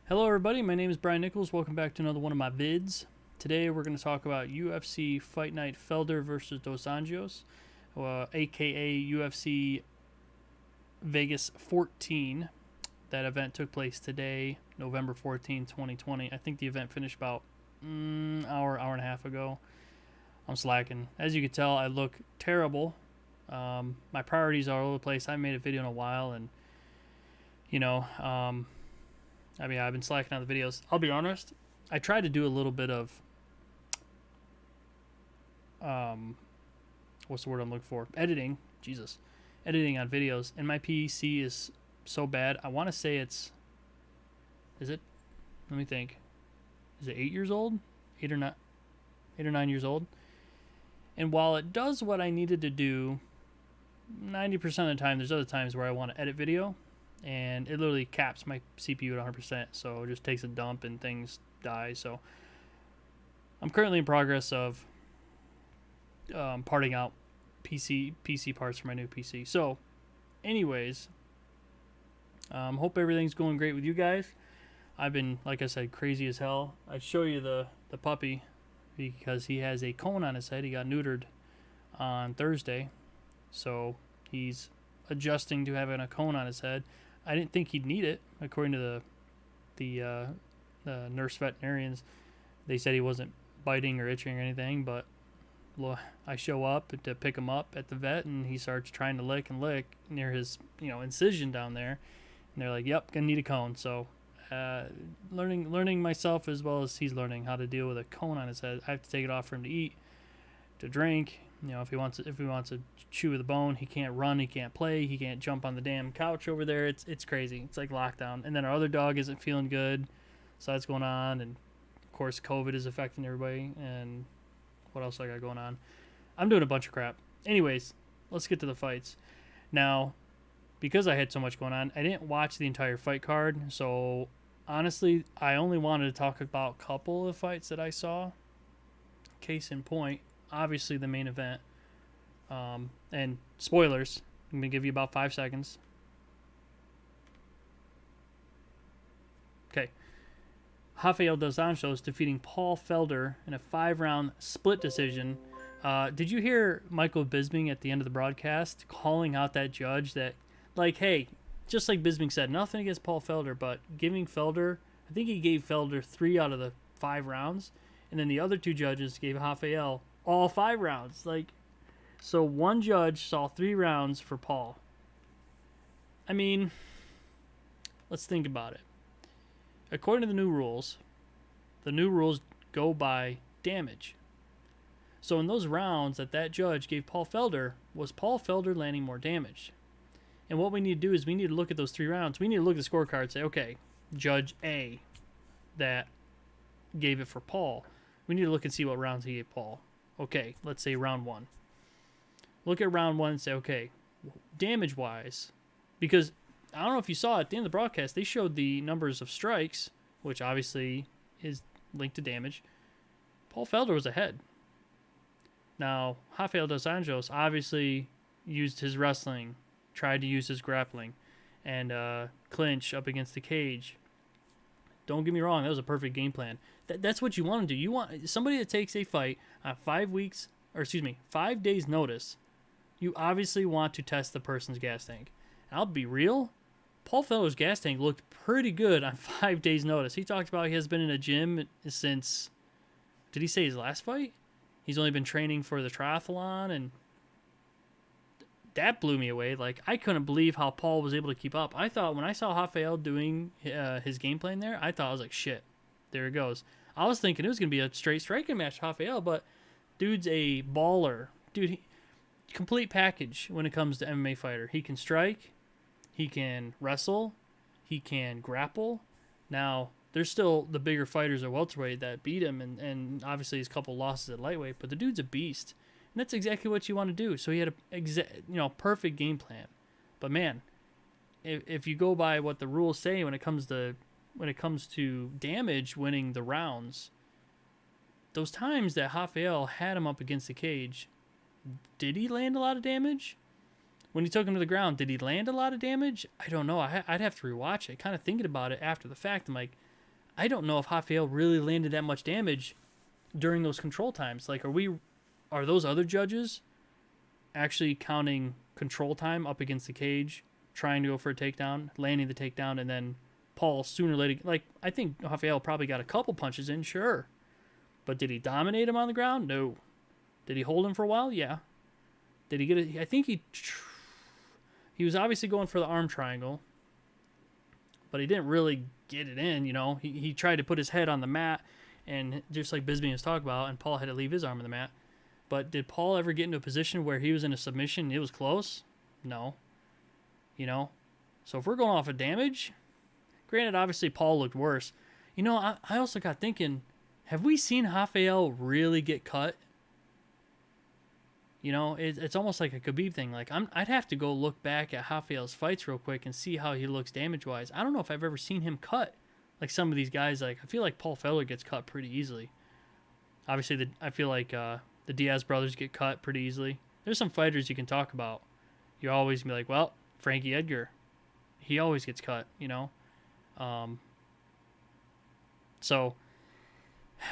Hello everybody, my name is Brian Nichols. Welcome back to another one of my vids. Today we're going to talk about UFC Fight Night Felder versus Dos Anjos, aka UFC Vegas 14. That event took place today, November 14, 2020. I think the event finished about hour and a half ago. I'm slacking. As you can tell, I look terrible. My priorities are all over the place. I haven't made a video in a while, and you know, I've been slacking on the videos. I'll be honest. I tried to do a little bit of, what's the word I'm looking for? Editing. Jesus. Editing on videos. And my PC is so bad. I want to say is it? Let me think. Is it 8 years old? 8 or 9 years old? And while it does what I needed to do 90% of the time, there's other times where I want to edit video. And it literally caps my CPU at 100%, so it just takes a dump and things die. So I'm currently in progress of parting out PC parts for my new PC. So, anyways, hope everything's going great with you guys. I've been, like I said, crazy as hell. I'd show you the puppy because he has a cone on his head. He got neutered on Thursday, so he's adjusting to having a cone on his head. I didn't think he'd need it, according to the nurse veterinarians. They said he wasn't biting or itching or anything, but I show up to pick him up at the vet, and he starts trying to lick near his incision down there, and they're like, "Yep, gonna need a cone." So, learning myself as well as he's learning how to deal with a cone on his head. I have to take it off for him to eat, to drink. If he wants to chew the bone, he can't run, he can't play, he can't jump on the damn couch over there. It's crazy. It's like lockdown. And then our other dog isn't feeling good, so that's going on. And of course, COVID is affecting everybody. And what else I got going on? I'm doing a bunch of crap. Anyways, let's get to the fights. Now, because I had so much going on, I didn't watch the entire fight card. So honestly, I only wanted to talk about a couple of fights that I saw. Case in point, obviously the main event, and spoilers, I'm going to give you about 5 seconds. Okay. Rafael dos Anjos defeating Paul Felder in a 5-round split decision. Did you hear Michael Bisping at the end of the broadcast calling out that judge that, like, hey, just like Bisping said, nothing against Paul Felder, but giving Felder, I think he gave Felder 3 out of the 5 rounds, and then the other 2 judges gave Rafael all 5 rounds. So one judge saw 3 rounds for Paul. I mean, let's think about it. According to the new rules go by damage. So in those rounds that judge gave Paul Felder, was Paul Felder landing more damage? And what we need to do is we need to look at those 3 rounds. We need to look at the scorecard and say, okay, Judge A that gave it for Paul, we need to look and see what rounds he gave Paul. Okay, let's say round 1. Look at round 1 and say, okay, damage-wise, because I don't know if you saw at the end of the broadcast, they showed the numbers of strikes, which obviously is linked to damage. Paul Felder was ahead. Now, Rafael dos Anjos obviously used his wrestling, tried to use his grappling, and clinch up against the cage. Don't get me wrong, that was a perfect game plan. That's what you want to do. You want somebody that takes a fight on 5 days notice. You obviously want to test the person's gas tank. And I'll be real, Paul Felder's gas tank looked pretty good on 5 days notice. He talked about he has been in a gym since, did he say his last fight? He's only been training for the triathlon, and that blew me away. Like, I couldn't believe how Paul was able to keep up. I thought when I saw Rafael doing his game plan there, I thought, I was like, shit, there it goes. I was thinking it was going to be a straight striking match, Rafael, but dude's a baller. Dude, complete package when it comes to MMA fighter. He can strike, he can wrestle, he can grapple. Now, there's still the bigger fighters at welterweight that beat him, and obviously his couple losses at lightweight, but the dude's a beast. And that's exactly what you want to do. So he had a perfect game plan. But man, if you go by what the rules say when it comes to damage winning the rounds, those times that Rafael had him up against the cage, did he land a lot of damage? When he took him to the ground, did he land a lot of damage? I don't know. I'd have to rewatch it. Kind of thinking about it after the fact, I'm like, I don't know if Rafael really landed that much damage during those control times. Like, are those other judges actually counting control time up against the cage, trying to go for a takedown, landing the takedown, and then Paul sooner or later, like, I think Rafael probably got a couple punches in, sure. But did he dominate him on the ground? No. Did he hold him for a while? Yeah. Did he get it? I think he was obviously going for the arm triangle, but he didn't really get it in, you know. He tried to put his head on the mat, and just like Bisping was talking about, and Paul had to leave his arm on the mat. But did Paul ever get into a position where he was in a submission and it was close? No. You know? So if we're going off of damage, granted, obviously Paul looked worse. You know, I also got thinking, have we seen Rafael really get cut? You know, it's almost like a Khabib thing. Like, I'd have to go look back at Rafael's fights real quick and see how he looks damage-wise. I don't know if I've ever seen him cut. Like some of these guys, like, I feel like Paul Felder gets cut pretty easily. Obviously, I feel like the Diaz brothers get cut pretty easily. There's some fighters you can talk about. You always be like, well, Frankie Edgar, he always gets cut, you know. So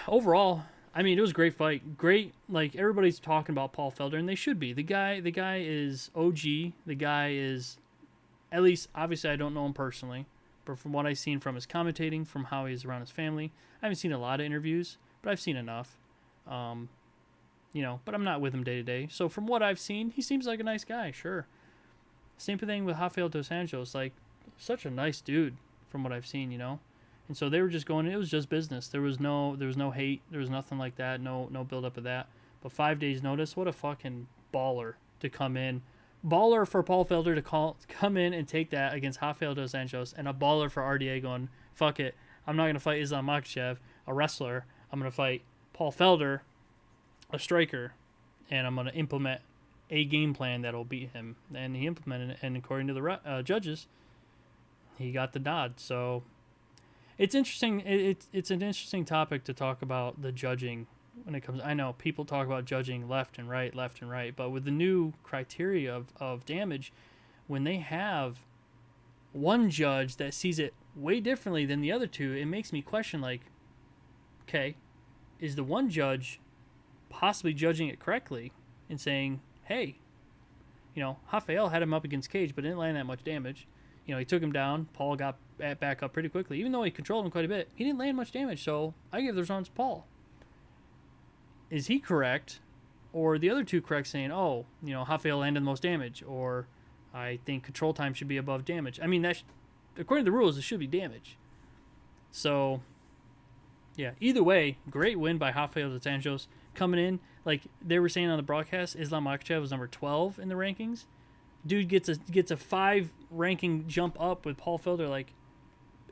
overall, I mean, it was a great fight. Great, like, everybody's talking about Paul Felder, and they should be. The guy is OG. The guy is, at least, obviously I don't know him personally, but from what I've seen from his commentating, from how he's around his family, I haven't seen a lot of interviews, but I've seen enough. You know, but I'm not with him day to day. So from what I've seen, he seems like a nice guy, sure. Same thing with Rafael dos Anjos, like, such a nice dude from what I've seen, you know. And so they were just going, it was just business. There was no hate, there was nothing like that, no build up of that. But 5 days notice, what a fucking baller to come in. Baller for Paul Felder to come in and take that against Rafael dos Anjos, and a baller for RDA going, fuck it, I'm not going to fight Islam Makhachev, a wrestler. I'm going to fight Paul Felder, a striker, and I'm going to implement a game plan that'll beat him. And he implemented it, and according to the judges, he got the nod. So it's interesting. It's an interesting topic to talk about the judging when it comes. I know people talk about judging left and right, but with the new criteria of damage, when they have one judge that sees it way differently than the other two, it makes me question, like, okay, is the one judge possibly judging it correctly and saying, hey, you know, Rafael had him up against cage but didn't land that much damage. You know, he took him down. Paul got back up pretty quickly. Even though he controlled him quite a bit, he didn't land much damage, so I give those rounds to Paul. Is he correct? Or the other two correct, saying, oh, you know, Rafael landed the most damage, or I think control time should be above damage. I mean, according to the rules, it should be damage. So, yeah, either way, great win by Rafael dos Anjos. Coming in, like they were saying on the broadcast, Islam Makhachev was number 12 in the rankings. Dude gets a 5 ranking jump up with Paul Felder. Like,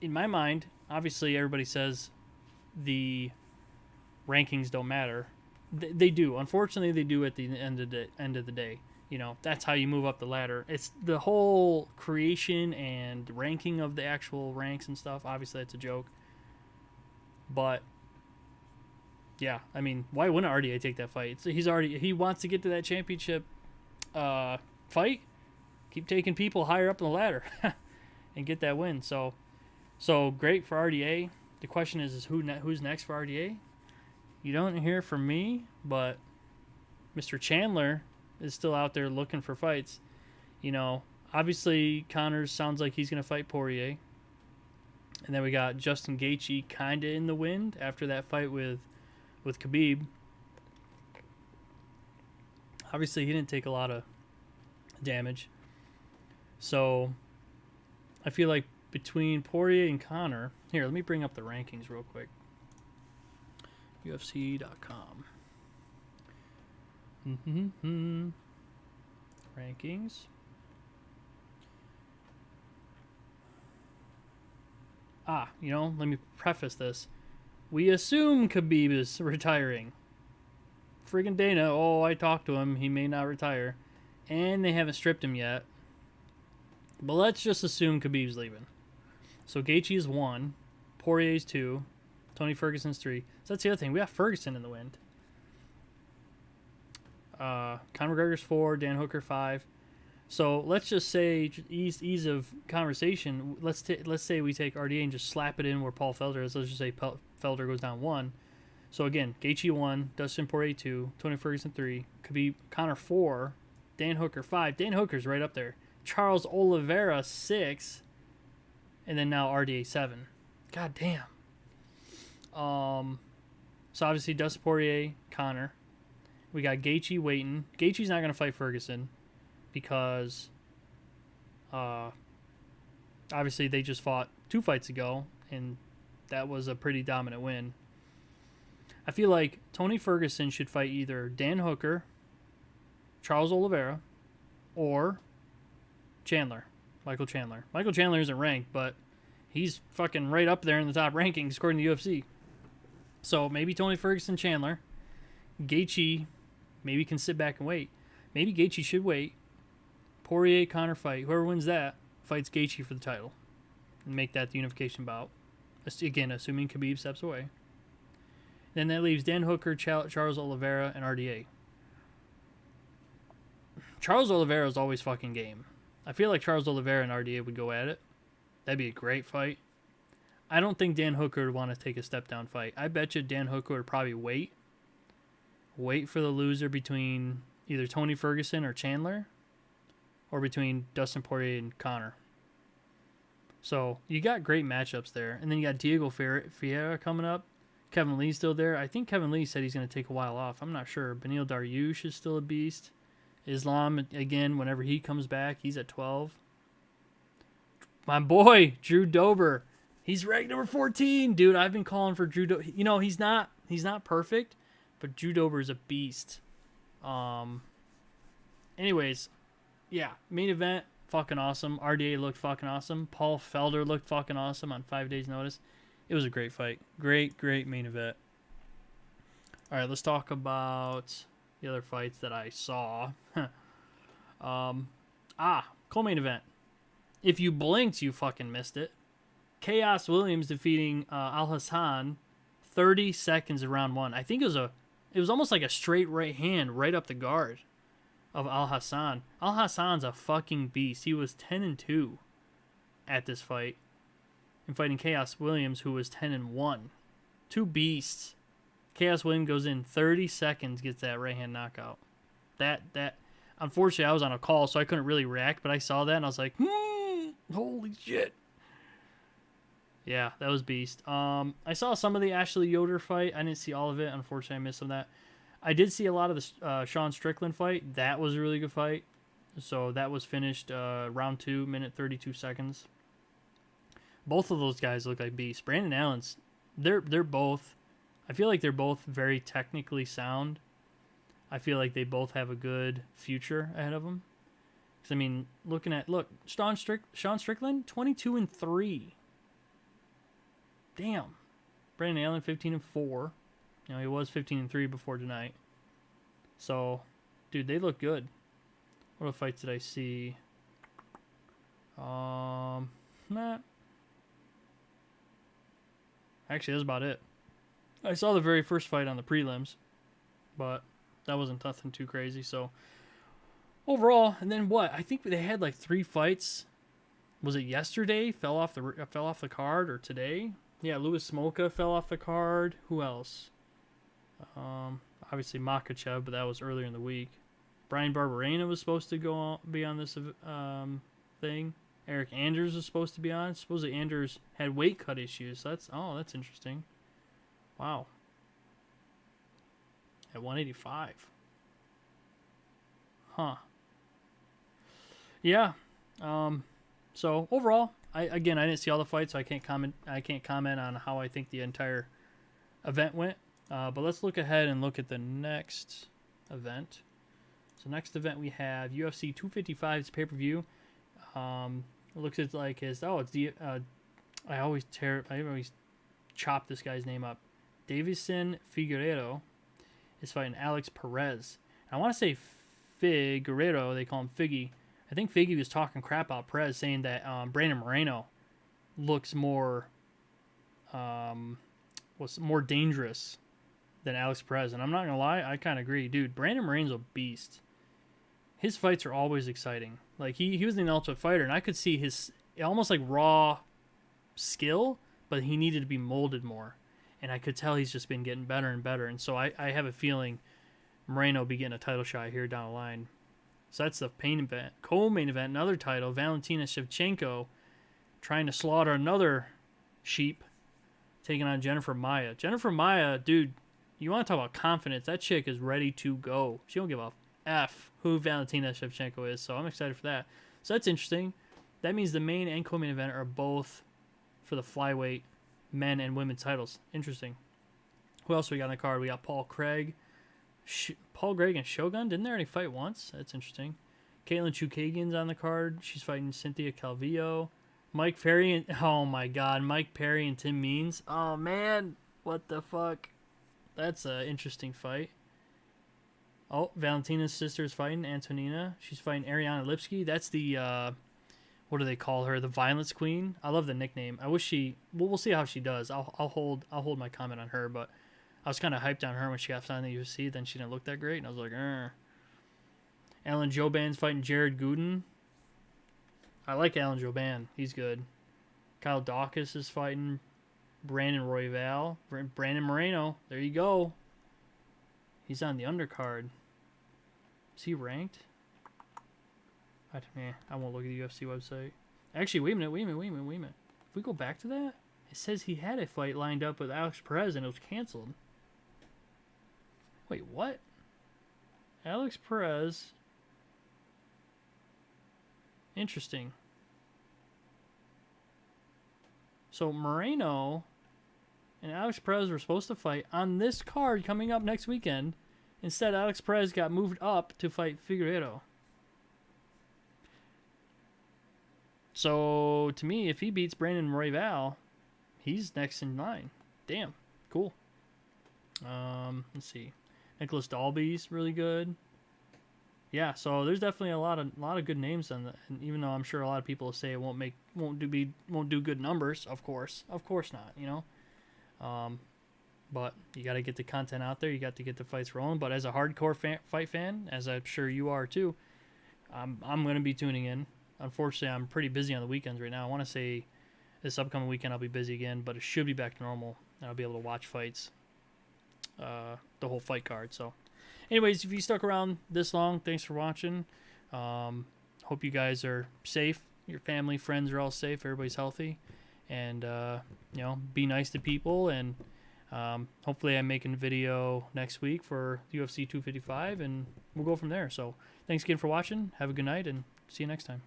in my mind, obviously everybody says the rankings don't matter. They do. Unfortunately, they do at the end of the day. You know, that's how you move up the ladder. It's the whole creation and ranking of the actual ranks and stuff. Obviously, that's a joke. But yeah, I mean, why wouldn't RDA take that fight? He wants to get to that championship fight. Keep taking people higher up the ladder and get that win. So great for RDA. The question is who's next for RDA? You don't hear from me, but Mr. Chandler is still out there looking for fights. You know, obviously Connors sounds like he's going to fight Poirier. And then we got Justin Gaethje kind of in the wind after that fight with Khabib. Obviously, he didn't take a lot of damage. So I feel like between Poirier and Conor... Here, let me bring up the rankings real quick. UFC.com. Rankings. You know, let me preface this. We assume Khabib is retiring. Friggin' Dana, I talked to him. He may not retire. And they haven't stripped him yet. But let's just assume Khabib's leaving. So Gaethje is 1. Poirier's 2. Tony Ferguson's 3. So that's the other thing. We got Ferguson in the wind. Conor McGregor's 4. Dan Hooker 5. So let's just say ease of conversation. Let's say we take RDA and just slap it in where Paul Felder is. Let's just say Felder goes down 1. So again, Gaethje 1, Dustin Poirier 2, Tony Ferguson 3, Khabib Conor 4, Dan Hooker 5. Dan Hooker's right up there. Charles Oliveira 6, and then now RDA 7. God damn. So obviously Dustin Poirier, Conor. We got Gaethje waiting. Gaethje's not gonna fight Ferguson because obviously they just fought 2 fights ago, and that was a pretty dominant win. I feel like Tony Ferguson should fight either Dan Hooker, Charles Oliveira, or Michael Chandler. Michael Chandler isn't ranked, but he's fucking right up there in the top rankings according to UFC. So maybe Tony Ferguson, Chandler. Gaethje maybe can sit back and wait. Maybe Gaethje should wait. Poirier, Conor fight. Whoever wins that fights Gaethje for the title and make that the unification bout. Again, assuming Khabib steps away. Then that leaves Dan Hooker, Charles Oliveira, and RDA. Charles Oliveira is always fucking game. I feel like Charles Oliveira and RDA would go at it. That'd be a great fight. I don't think Dan Hooker would want to take a step-down fight. I bet you Dan Hooker would probably wait for the loser between either Tony Ferguson or Chandler, or between Dustin Poirier and Conor. So you got great matchups there. And then you got Diego Ferreira coming up. Kevin Lee's still there. I think Kevin Lee said he's going to take a while off. I'm not sure. Beneil Dariush is still a beast. Islam, again, whenever he comes back, he's at 12. My boy, Drew Dober. He's ranked number 14. Dude, I've been calling for Drew Dober. You know, he's not perfect, but Drew Dober is a beast. Anyways, yeah, main event, fucking awesome. RDA looked fucking awesome. Paul Felder looked fucking awesome on 5 days' notice. It was a great fight. Great main event. All right, let's talk about the other fights that I saw. Co-main event. If you blinked, you fucking missed it. Khaos Williams defeating Alhassan 30 seconds of round 1. I think it was almost like a straight right hand right up the guard of Alhassan. Alhassan's a fucking beast. He was 10-2 at this fight. And fighting Khaos Williams, who was 10-1. 2 beasts. Khaos Williams goes in 30 seconds, gets that right hand knockout. That unfortunately I was on a call, so I couldn't really react, but I saw that and I was like, holy shit. Yeah, that was beast. I saw some of the Ashley Yoder fight. I didn't see all of it. Unfortunately, I missed some of that. I did see a lot of the Sean Strickland fight. That was a really good fight. So that was finished round 2, minute 32 seconds. Both of those guys look like beasts. Brandon Allen's, they're both, I feel like they're both very technically sound. I feel like they both have a good future ahead of them. Because, I mean, Sean Strickland, 22-3. Damn. Brandon Allen, 15-4. You know, he was 15-3 before tonight. So, dude, they look good. What other fights did I see? Actually, that's about it. I saw the very first fight on the prelims, but that wasn't nothing too crazy. So, overall, and then what? I think they had like 3 fights. Was it yesterday? Fell off the card, or today? Yeah, Louis Smolka fell off the card. Who else? Obviously Makhachev, but that was earlier in the week. Brian Barberena was supposed to be on this thing. Eric Anders was supposed to be on. Supposedly Anders had weight cut issues. So that's interesting. Wow. At 185. Huh. Yeah. So overall, I didn't see all the fights, so I can't comment on how I think the entire event went. But let's look ahead and look at the next event. So next event we have UFC 255's pay-per-view. It looks like I always chop this guy's name up. Davison Figueiredo is fighting Alex Perez. And I want to say Figueiredo, they call him Figgy. I think Figgy was talking crap about Perez, saying that Brandon Moreno looks was more dangerous than Alex Perez. And I'm not going to lie, I kind of agree. Dude, Brandon Moreno's a beast. His fights are always exciting. Like he was an ultimate fighter, and I could see his almost like raw skill, but he needed to be molded more. And I could tell he's just been getting better and better. And so I have a feeling Moreno will be getting a title shot here down the line. So that's the main event. Co-main event, another title, Valentina Shevchenko trying to slaughter another sheep, taking on Jennifer Maia. Jennifer Maia, dude, you want to talk about confidence. That chick is ready to go. She don't give a F who Valentina Shevchenko is, so I'm excited for that. So that's interesting. That means the main and co-main event are both for the flyweight men and women titles. Interesting. Who else we got on the card? We got Paul Craig. Paul Craig and Shogun. Didn't they already fight once? That's interesting. Caitlin Chukagian's on the card. She's fighting Cynthia Calvillo. Mike Perry and... Oh, my God. Mike Perry and Tim Means. Oh, man. What the fuck? That's an interesting fight. Oh, Valentina's sister is fighting Antonina. She's fighting Ariana Lipski. That's the... what do they call her? The Violence Queen. I love the nickname. I wish she... Well, we'll see how she does. I'll hold my comment on her, but I was kind of hyped on her when she got signed to the UFC. Then she didn't look that great, and I was like, Alan Jouban's fighting Jared Gooden. I like Alan Jouban. He's good. Kyle Dawkins is fighting Brandon Royval. Brandon Moreno. There you go. He's on the undercard. Is he ranked? I won't look at the UFC website. Actually, wait a minute. If we go back to that, it says he had a fight lined up with Alex Perez and it was canceled. Wait, what? Alex Perez. Interesting. So Moreno and Alex Perez were supposed to fight on this card coming up next weekend. Instead, Alex Perez got moved up to fight Figueiredo. So, to me, if he beats Brandon Royval, he's next in line. Damn. Cool. Let's see. Nicholas Dalby's really good. Yeah, so there's definitely a lot of good names on that. And even though I'm sure a lot of people say it won't do good numbers, of course not, you know. But you got to get the content out there. You got to get the fights rolling. But as a hardcore fight fan, as I'm sure you are too, I'm going to be tuning in. Unfortunately, I'm pretty busy on the weekends right now. I want to say this upcoming weekend I'll be busy again, but it should be back to normal. And I'll be able to watch fights, the whole fight card. So, anyways, if you stuck around this long, thanks for watching. Hope you guys are safe. Your family, friends are all safe. Everybody's healthy. And, be nice to people. And hopefully I'm making a video next week for UFC 255, and we'll go from there. So, thanks again for watching. Have a good night, and see you next time.